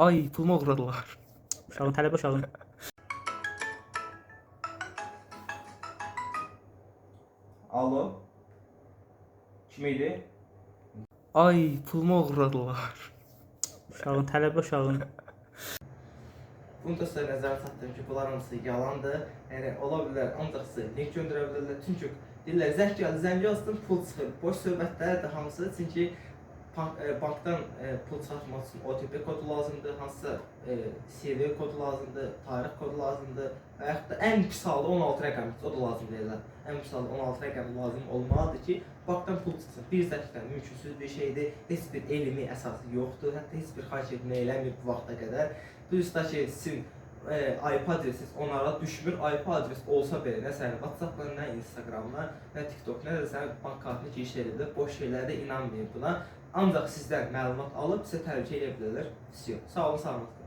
Ay pulumu oğradılar. Uşağın tələbə uşağın. Alo. Kim idi? Ay pulumu oğradılar. Uşağın tələbə uşağın. Bunu da sizə nəzərə çatdırım ki, bunlar hamısı yalandır. Yəni ola bilər, ancaq sizə link göndərə bilərlər. Çünki deyirlər, zəng gəldi, zəng yazdım, pul çıxır. Boş söhbətlərdir hamısı. Çünki bankdan pul çıxartmaq üçün OTP kodu lazımdır, hansısa CV kodu lazımdır, tarix kodu lazımdır. Və yaxud da ən pis halda 16 rəqəmi, o da lazım deyirlər. Ən pis halda 16 rəqəmi lazım olmalıdır ki, bankdan pul çıxsın. Bir zərfdən mümkünsüz bir şeydir, heç bir elmi əsası yoxdur, hətta heç bir xahiş etmə eləmir bu vaxta qədər. Düzdür ki, sizin IP adresiniz onlara düşmür. IP adres olsa belə, nə sənin WhatsApp-la, nə Instagram-la, nə TikTok, nə də sənin bank kartını giriş edilir. Boş şeylərdə inanmayın buna. Ancaq sizdən məlumat alıb sizə təhlükə edə bilərlər. Sağ olun, salamat qalın.